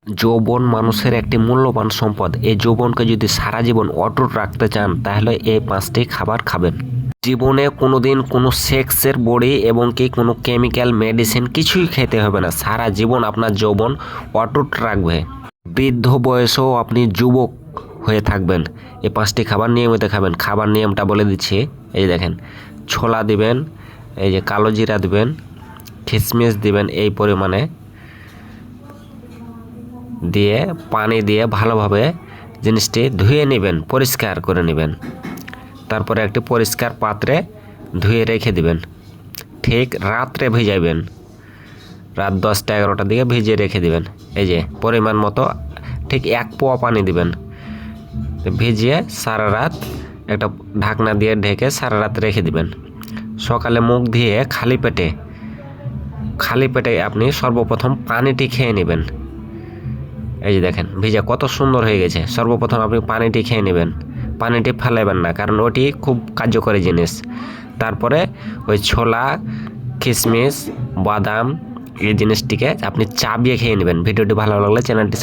যৌবন মানুষের একটি মূল্যবান সম্পদ। এই যৌবনকে যদি সারা জীবন অটুট রাখতে চান তাহলে এই 5টি খাবার খাবেন। জীবনে কোনোদিন কোনো সেক্সের বড়ি এবং কি কোনো কেমিক্যাল মেডিসিন কিছুই খেতে হবে না। সারা জীবন আপনার যৌবন অটুট রাখবে। বৃদ্ধ বয়সেও আপনি যুবক হয়ে থাকবেন। এই 5টি খাবার নিয়মিত খাবেন। খাবার নিয়মটা বলে দিচ্ছি। এই দেখেন, ছোলা দিবেন, এই যে কালো জিরা দিবেন, কিশমিশ দিবেন এই পরিমাণে, দিয়ে পানি দিয়ে ভালোভাবে জিনিসটি ধুয়ে নেবেন, পরিষ্কার করে নেবেন। তারপরে একটি পরিষ্কার পাত্রে ধুয়ে রেখে দিবেন। ঠিক রাত্রে ভিজাইবেন, রাত 10টা 11টার দিকে ভিজিয়ে রেখে দিবেন। এই যে পরিমাণ মতো ঠিক 1 পোয়া পানি দিবেন, ভিজিয়ে সারা রাত একটা ঢাকনা দিয়ে ঢেকে সারা রাত রেখে দিবেন। সকালে মুখ দিয়ে খালি পেটে আপনি সর্বপ্রথম পানিটি খেয়ে নেবেন। এই যে দেখেন ভিজা কত সুন্দর হয়ে গেছে। সর্বপ্রথম আপনি পানিটি খেয়ে নেবেন, পানিটি ফেলাইবেন না, কারণ ওটি খুব কার্যকরী জিনিস। তারপরে ওই ছোলা, কিশমিশ, বাদাম এই জিনিসটিকে আপনি চাবিয়ে খেয়ে নেবেন। ভিডিওটি ভালো লাগলে চ্যানেলটি